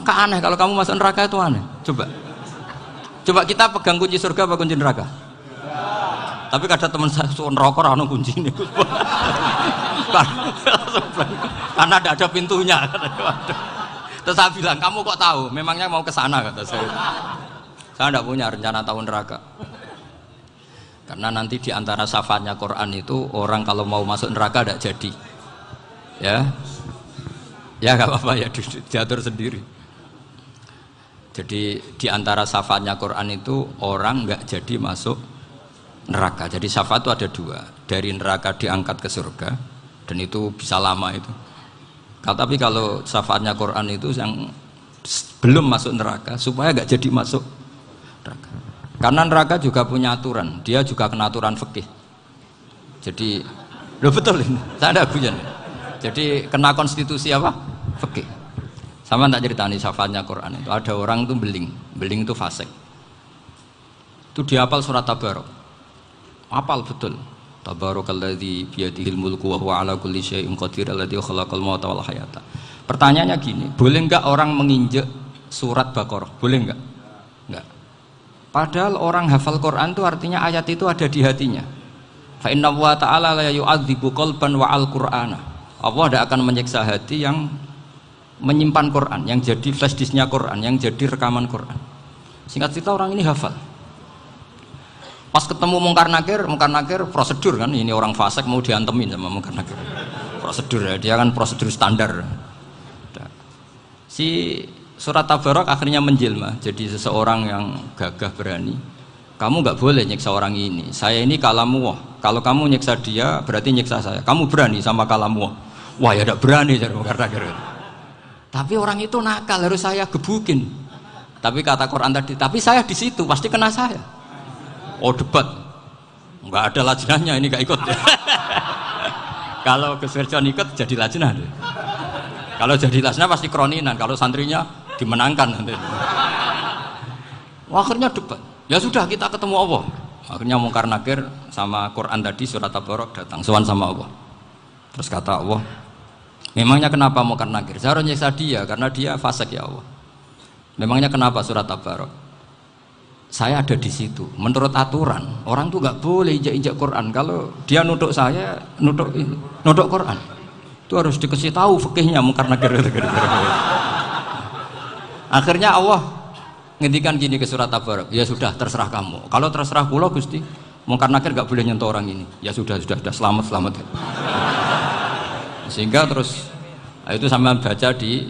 Maka aneh kalau kamu masuk neraka itu aneh. Coba kita pegang kunci surga apa kunci neraka? Tapi kadang teman saya suka neraka ora ono kuncine. Karena tidak ada pintunya. Terus saya bilang, kamu kok tahu? Memangnya mau ke sana, kata saya. Saya tidak punya rencana tahu neraka. Karena nanti di antara syafaatnya Quran itu orang kalau mau masuk neraka tidak jadi. Ya nggak apa-apa ya, diatur sendiri. Jadi di antara syafaatnya Quran itu orang nggak jadi masuk neraka. Jadi syafaat itu ada dua, dari neraka diangkat ke surga, dan itu bisa lama itu. Tapi kalau syafaatnya Quran itu yang belum masuk neraka supaya nggak jadi masuk neraka. Karena neraka juga punya aturan, dia juga kena aturan fikih. Jadi, loh betul ini, saya ada bujan. Jadi kena konstitusi apa? Fikih. Sama tak ceritani syafaatnya Quran itu, ada orang itu beling itu fasik. Itu dihafal surat Tabarok. Hafal betul. Tabarakalladzi biyadihil mulku wa huwa ala kulli syai'in qadir alladzi khalaqal mauta wal hayata. Pertanyaannya gini, boleh enggak orang menginjek surat Baqarah? Boleh enggak? Enggak. Padahal orang hafal Quran itu artinya ayat itu ada di hatinya. Fa inna wa ta'ala la yu'adzibu qalban wa al-Qur'ana. Allah tidak akan menyiksa hati yang menyimpan Quran, yang jadi flash disknya Quran, yang jadi rekaman Quran. Singkat cerita orang ini hafal. Pas ketemu Mungkar Nakir prosedur kan, ini orang fasik mau diantemin sama Mungkar Nakir. Prosedur ya, dia kan prosedur standar. Si surat Tabarok akhirnya menjelma jadi seseorang yang gagah berani. Kamu nggak boleh nyiksa orang ini. Saya ini kalamullah. Kalau kamu nyiksa dia berarti nyiksa saya. Kamu berani sama kalamullah. Wah ya tidak berani jadi Mungkar Nakir. Tapi orang itu nakal, harus saya gebukin. Tapi kata Quran tadi, tapi saya di situ pasti kena saya. Oh debat, nggak ada lajnahnya, ini nggak ikut. Kalau Gus Wirjon ikut jadi lajnah. Kalau jadi lajnah pasti kroninan, kalau santrinya dimenangkan nanti. Akhirnya debat. Ya sudah kita ketemu Allah. Akhirnya Mungkar Nakir sama Quran tadi surat Tabarok datang, sowan sama Allah. Terus kata Allah, memangnya kenapa Mungkar Nakir? Saya harus nyiksa dia karena dia fasik ya Allah. Memangnya kenapa surat Tabarok? Saya ada di situ. Menurut aturan orang tuh nggak boleh injak-injak Quran. Kalau dia nutuk saya, nutuk Quran, itu harus dikasih tahu fikihnya Mungkar Nakir. Akhirnya Allah ngendikan gini ke surat Tabarok, ya sudah terserah kamu. Kalau terserah kula Gusti, Mungkar Nakir nggak boleh nyentuh orang ini. Ya sudah selamat. Sehingga terus itu sama baca di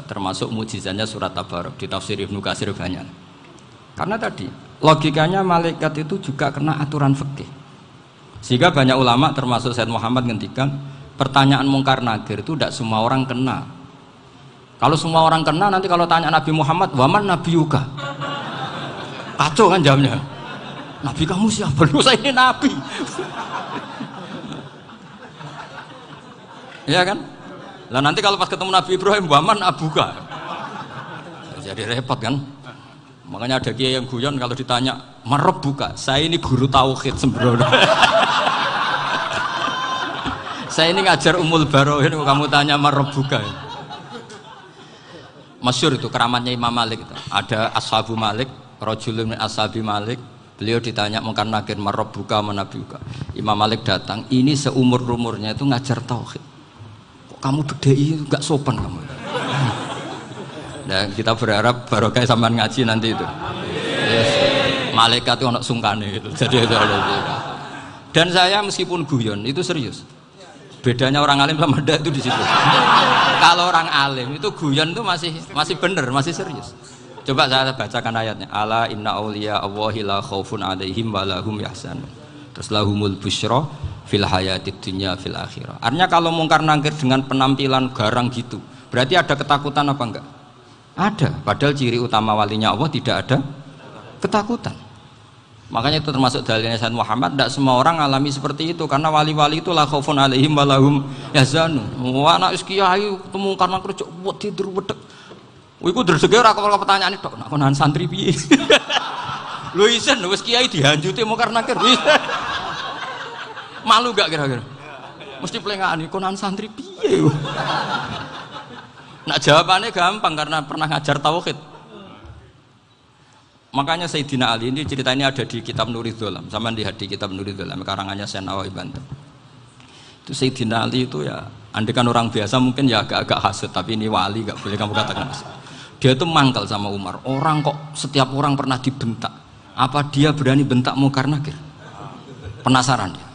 termasuk mukjizatnya surat Tabarok di tafsir Ibnu Katsir banyak. Karena tadi logikanya malaikat itu juga kena aturan fikih. Sehingga banyak ulama termasuk Said Muhammad ngendikan pertanyaan Mungkar Nakir itu tidak semua orang kena. Kalau semua orang kena nanti kalau tanya Nabi Muhammad, waman nabiyuka? Kacau kan jamnya. Nabi kamu siapa? Lu saya ini nabi. Ya kan? Lah nanti kalau pas ketemu Nabi Ibrahim, waman abuka? Jadi repot kan? Makanya ada kiai yang guyon kalau ditanya marab buka, saya ini guru tauhid sembrono. Saya ini ngajar Ummul Barohin, kamu tanya marab buka. Masyhur itu keramatnya Imam Malik itu. Ada Ashabu Malik, rajulun min ashabi Malik. Beliau ditanya Mungkar Nakir marab buka manabi buka. Imam Malik datang, ini seumur-umurnya itu ngajar tauhid. Kok kamu bedai enggak sopan kamu? Dan kita berharap barokah sampean ngaji nanti itu. Yes. Malaikat itu anak sungkane itu. Jadi dan saya meskipun guyon itu serius. Bedanya orang alim sama ndak itu di situ. Kalau orang alim itu guyon itu masih bener, masih serius. Coba saya bacakan ayatnya. Ala inna auliya Allahi la khaufun alaihim wa lahum yahzanun. Terus lahumul busyra fil hayatid dunya fil akhirah. Artinya kalau Mungkar Nakir dengan penampilan garang gitu, berarti ada ketakutan apa enggak? Ada, padahal ciri utama walinya Allah tidak ada ketakutan. Makanya itu termasuk dalilnya Sayyid Muhammad, tidak semua orang alami seperti itu karena wali-wali itu la khaufun alaihim wa lahum yahzanun. Wah anak kiai ketemu karena kerja buat tidur wedek. Iku dresege ora kok pertanyaan itu, nak konan santri piye? Lho isen wis kiai dihanjuti Mungkar Nakir. Malu gak kira-kira? Mesti pelengane konan santri piye? Nak jawabannya gampang karena pernah ngajar tauhid. Makanya Sayyidina Ali ini cerita ini ada di kitab Nurul Dholam. Sama lihat di kitab Nurul Dholam karangannya Syekh Nawawi Banten. Itu Sayyidina Ali itu ya, andekan orang biasa mungkin ya agak-agak hasut, tapi ini wali gak boleh kamu katakan hasut. Dia itu mangkal sama Umar. Orang kok setiap orang pernah dibentak. Apa dia berani bentak Munkar Nakir? Penasaran dia.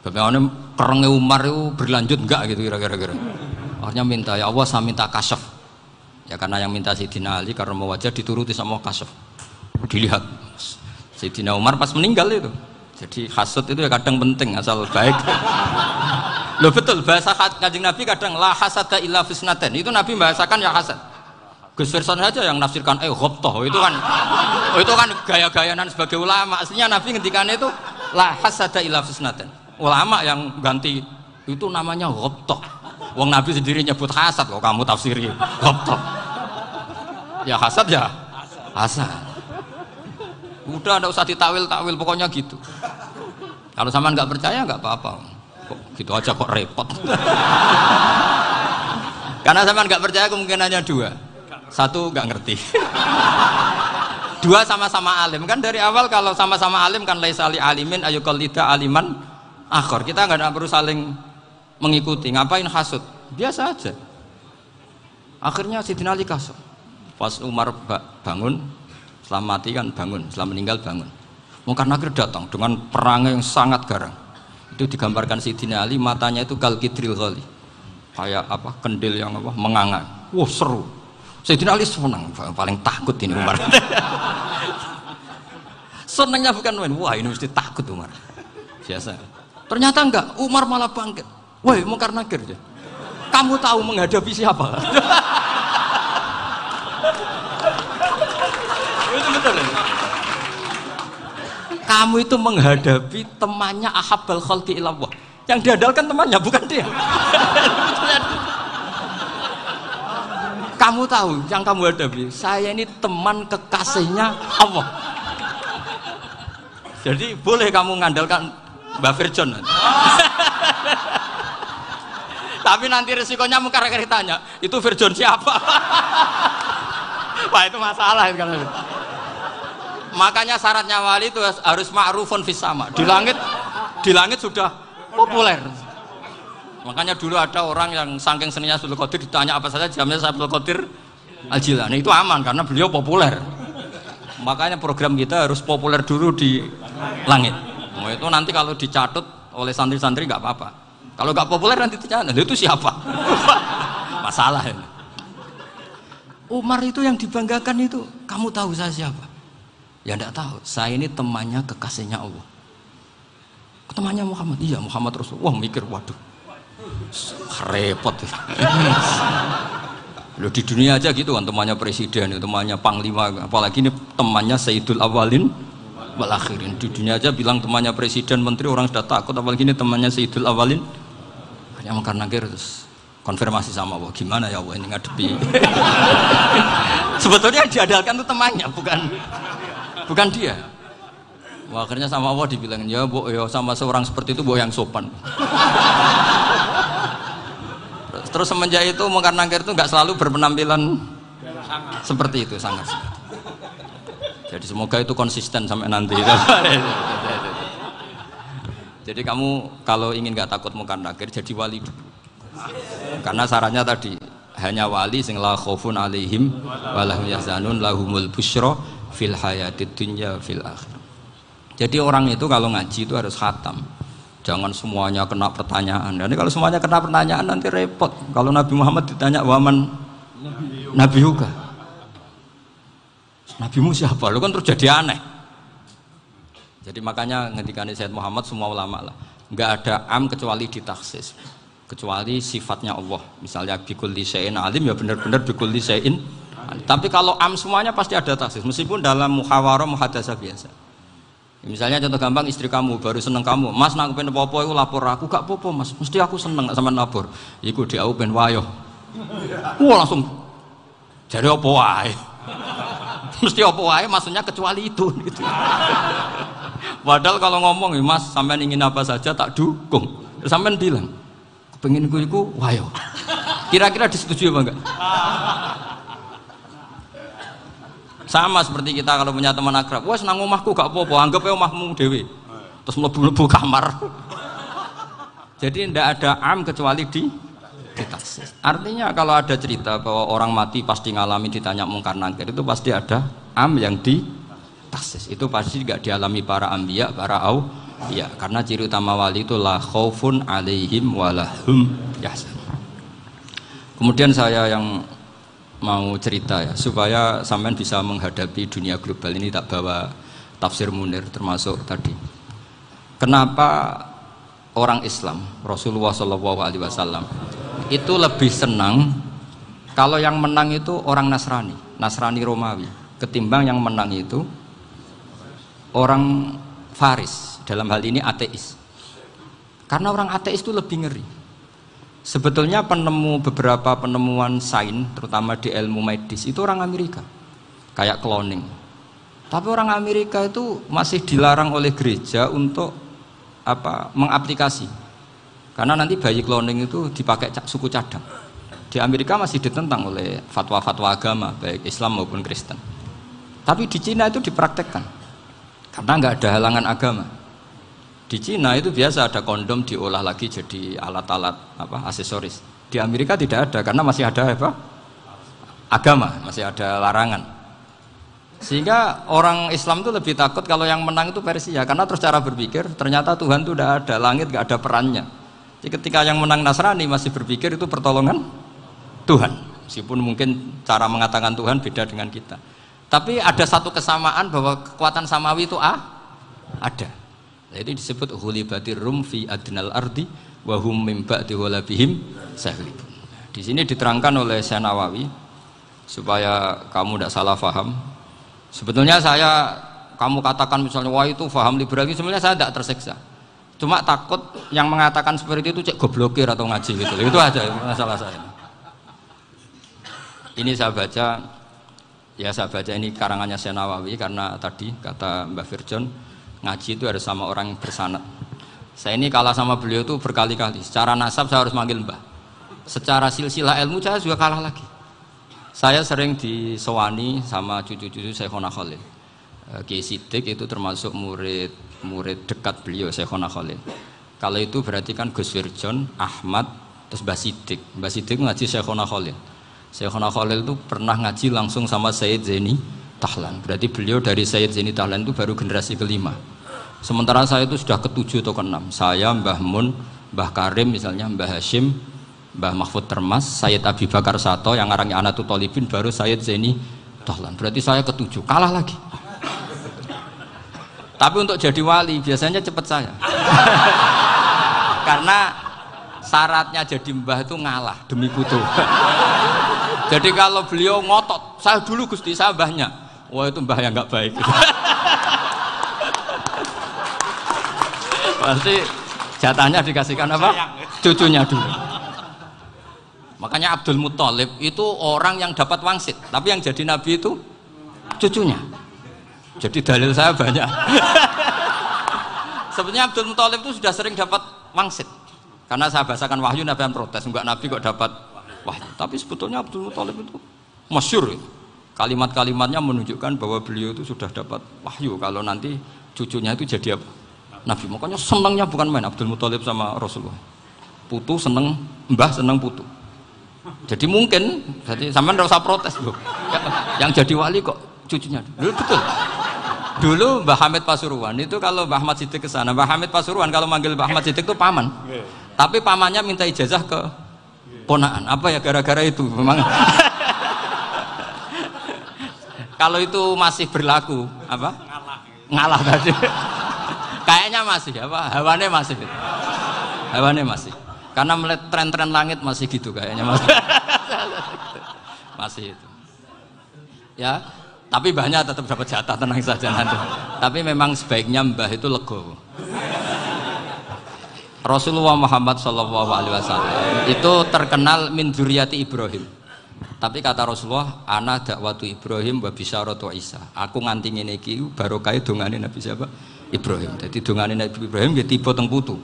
Bagaimana kerengnya Umar itu berlanjut enggak gitu kira-kira. Akhirnya minta, ya Allah saya minta kasyaf. Ya karena yang minta Sayyidina Ali karena mau wajah dituruti sama kasyaf. Dilihat Sayyidina Umar pas meninggal itu. Jadi hasud itu ya kadang penting asal baik. Loh betul bahasa Kanjeng Nabi kadang la hasada illa fisnaten. Itu Nabi bahasakan ya hasad. Gus Verson saja yang nafsirkan ghobtoh itu kan gaya-gayanan sebagai ulama. Aslinya Nabi ngendikannya itu la hasada illa fisnaten. Ulama yang ganti itu namanya ghobtoh. Wong Nabi sendiri nyebut hasad kok kamu tafsiri ghobtoh. Ya hasad ya hasad. Udah ada usah ditawil-tawil pokoknya gitu. Kalau sama nggak percaya nggak apa-apa. Kok gitu aja kok repot. Karena sama nggak percaya kemungkinannya dua. Satu nggak ngerti. Dua sama-sama alim kan dari awal kalau sama-sama alim kan laisa li alimin ayuqallida aliman akhor. Kita nggak perlu saling mengikuti. Ngapain hasud? Biasa aja. Akhirnya Sayyidina Ali kasut. Pas Umar bangun, setelah mati kan bangun, setelah meninggal bangun. Munkar Nakir datang dengan perangai yang sangat garang. Itu digambarkan Sayyidina Ali matanya itu kalkidril ghali. Kayak apa? Kendil yang apa? Menganga. Wah, seru. Sayyidina Ali senang, paling takut ini Umar. Senangnya bukan main, wah ini mesti takut Umar. Biasa. Ternyata enggak, Umar malah bangkit. Woi, Munkar Nakir ya. Kamu tahu menghadapi siapa? Itu betul ya? Kamu itu menghadapi temannya ahabbal khalqi ilallah. Yang diandalkan temannya bukan dia. Kamu tahu yang kamu hadapi, saya ini teman kekasihnya Allah. Jadi boleh kamu mengandalkan Mbak Virjon. Tapi nanti resikonya Munkar Nakir tanya, itu Virjon siapa? Wah itu masalah itu kan. Makanya syaratnya wali itu harus ma'rufun fis sama. Di langit sudah populer. Makanya dulu ada orang yang saking seninya Abdul Qadir ditanya apa saja jamnya Abdul Qadir Al-Jilani itu aman karena beliau populer. Makanya program kita harus populer dulu di langit. Nah, itu nanti kalau dicatut oleh santri-santri nggak apa-apa. Kalau nggak populer nanti ditanya, itu siapa? Masalah ini. Umar itu yang dibanggakan itu, kamu tahu saya siapa? Ya enggak tahu. Saya ini temannya kekasihnya Allah. Temannya Muhammad. Iya Muhammad Rasulullah. Wah mikir waduh. Repot. Loh di dunia aja gitu kan temannya presiden, temannya panglima, apalagi ini temannya Sayyidul Awalin wal Akhirin. Di dunia aja bilang temannya presiden, menteri orang sudah takut, apalagi ini temannya Sayyidul Awalin. Hanya Munkar Nakir terus konfirmasi sama Allah, gimana ya Allah ini ngadepi. Sebetulnya yang diandalkan itu temannya, bukan dia. Wah, akhirnya sama Allah dibilang, ya Bu, ya sama seorang seperti itu Bu yang sopan. Terus semenjak itu Munkar Nakir itu nggak selalu berpenampilan seperti itu, sangat. Jadi semoga itu konsisten sampai nanti. Jadi kamu kalau ingin nggak takut Munkar Nakir, jadi wali dulu. Karena syaratnya tadi hanya wali sing la khaufun alaihim walahum yahzanun lahumul busyra fil hayatid dunya fil akhir. Jadi orang itu kalau ngaji itu harus khatam. Jangan semuanya kena pertanyaan. Jadi kalau semuanya kena pertanyaan nanti repot. Kalau Nabi Muhammad ditanya waman Nabi juga. Nabimu siapa? Lu kan terus jadi aneh. Jadi makanya ngendikane Sayyid Muhammad semua ulama lah. Enggak ada am kecuali ditaksis. Kecuali sifatnya Allah. Misalnya bikulli syai'in alim ya benar-benar bikulli syai'in. Tapi kalau am semuanya pasti ada taksis. Meskipun dalam muhawarah muhadasah biasa. Misalnya contoh gampang istri kamu baru seneng kamu, Mas nak pengen apa-apa itu lapor aku, gak apa-apa Mas, mesti aku seneng sama lapor. Iku di aku pengen wayo. Wah langsung jadi apa wae. Mesti apa wae maksudnya kecuali itu gitu. Padahal kalau ngomong Mas sampean ingin apa saja tak dukung. Sampean bilang, kepengin iku wayo. Kira-kira disetujui apa enggak? Sama seperti kita kalau punya teman akrab, wes nang omahku gak apa-apa, anggap ae omahmu dhewe. Terus mlebu-mlebu kamar. Jadi tidak ada am kecuali di taksis. Artinya kalau ada cerita bahwa orang mati pasti ngalami ditanya mungkar nangkir, itu pasti ada am yang di taksis. Itu pasti tidak dialami para ambiya, para ya, karena ciri utama wali itu la khaufun alaihim walahum yahzanun. Kemudian saya yang mau cerita ya, supaya sampean bisa menghadapi dunia global ini, tak bawa tafsir Munir termasuk tadi. Kenapa orang Islam, Rasulullah SAW itu lebih senang kalau yang menang itu orang Nasrani Romawi, ketimbang yang menang itu orang Faris, dalam hal ini ateis. Karena orang ateis itu lebih ngeri. Sebetulnya beberapa penemuan sains, terutama di ilmu medis, itu orang Amerika, kayak cloning. Tapi orang Amerika itu masih dilarang oleh gereja untuk mengaplikasi. Karena nanti bayi cloning itu dipakai suku cadang. Di Amerika masih ditentang oleh fatwa-fatwa agama, baik Islam maupun Kristen. Tapi di Cina itu dipraktekkan, karena nggak ada halangan agama. Di Cina itu biasa ada kondom diolah lagi jadi alat-alat aksesoris. Di Amerika tidak ada karena masih ada agama, masih ada larangan. Sehingga orang Islam itu lebih takut kalau yang menang itu Persia, karena terus cara berpikir ternyata Tuhan itu tidak ada, langit nggak ada perannya. Jadi ketika yang menang Nasrani masih berpikir itu pertolongan Tuhan, meskipun mungkin cara mengatakan Tuhan beda dengan kita. Tapi ada satu kesamaan bahwa kekuatan samawi itu ada. Itu disebut hulibatir rum fi adnal ardi wa hum min ba'di ghalabihim sahlibun. Di sini diterangkan oleh Syekh Nawawi supaya kamu tidak salah paham. Sebetulnya kamu katakan misalnya wah itu paham liberal, sebenarnya saya tidak tersiksa. Cuma takut yang mengatakan seperti itu cek goblokir atau ngaji gitu. Itu aja masalah saya. Ini saya baca ini karangannya Syekh Nawawi karena tadi kata Mbah Firjon ngaji itu harus sama orang yang bersanad. Saya ini kalah sama beliau itu berkali-kali. Secara nasab saya harus manggil Mbah. Secara silsilah ilmu saya juga kalah lagi. Saya sering disewani sama cucu-cucu Syekhona Khalil. Kiai Siddiq itu termasuk murid dekat beliau Syekhona Khalil. Kalau itu berarti kan Gus Firjon, Ahmad, terus Mbah Siddiq. Mbah Siddiq ngaji Syekhona Khalil. Syekhona Khalil itu pernah ngaji langsung sama Sayyid Zaini Tahlan. Berarti beliau dari Sayyid Zaini Tahlan itu baru generasi kelima. Sementara saya itu sudah ke-7 atau ke-6. Saya, Mbah Mun, Mbah Karim misalnya, Mbah Hashim, Mbah Mahfud Termas, Sayyid Abi Bakar Sato yang ngarangnya Anatul Thalibin, baru Sayyid Zaini Tahlan. Berarti saya ke-7, kalah lagi. Tapi untuk jadi wali biasanya cepat saya. Karena syaratnya jadi mbah itu ngalah demi putu. Jadi kalau beliau ngotot, saya dulu Gusti, saya mbahnya. Wah itu mbah yang nggak baik. Pasti jatahnya dikasihkan apa? Cucunya dulu. Makanya Abdul Muthalib itu orang yang dapat wangsit, tapi yang jadi nabi itu cucunya. Jadi dalil saya banyak. Sebenarnya Abdul Muthalib itu sudah sering dapat wangsit. Karena saya bahasakan wahyu, Nabi yang protes, enggak nabi kok dapat wahyu. Tapi sebetulnya Abdul Muthalib itu masyhur. Kalimat-kalimatnya menunjukkan bahwa beliau itu sudah dapat wahyu kalau nanti cucunya itu jadi apa? Nabi. Makanya senangnya bukan main Abdul Muthalib sama Rasulullah. Putu seneng, mbah seneng putu. Jadi mungkin, jadi sampean enggak usah protes loh. Yang jadi wali kok cucunya. Dulu betul. Dulu Mbah Hamid Pasuruan itu kalau Mbah Ahmad Siddiq ke sana, Mbah Hamid Pasuruan kalau manggil Mbah Ahmad Siddiq itu paman. Tapi pamannya minta ijazah ke ponaan. Apa ya gara-gara itu memang. Kalau itu masih berlaku apa? Ngalah tadi. Kayaknya masih apa? Hawane masih. Hawane masih. Karena melihat tren-tren langit masih gitu kayaknya masih. Masih itu. Ya, tapi mbahnya tetap dapat jatah, tenang saja nanti. Tapi memang sebaiknya mbah itu legowo. Rasulullah Muhammad SAW itu terkenal min dzurriyyati Ibrahim. Tapi kata Rasulullah, ana dakwatu Ibrahim wa bisyaratu Isa. Aku nganti ngene iki barokah dongane Nabi siapa? Ibrahim. Jadi dongane Nabi Ibrahim ya tiba teng putu.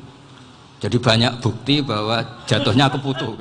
Jadi banyak bukti bahwa jatuhnya ke putu.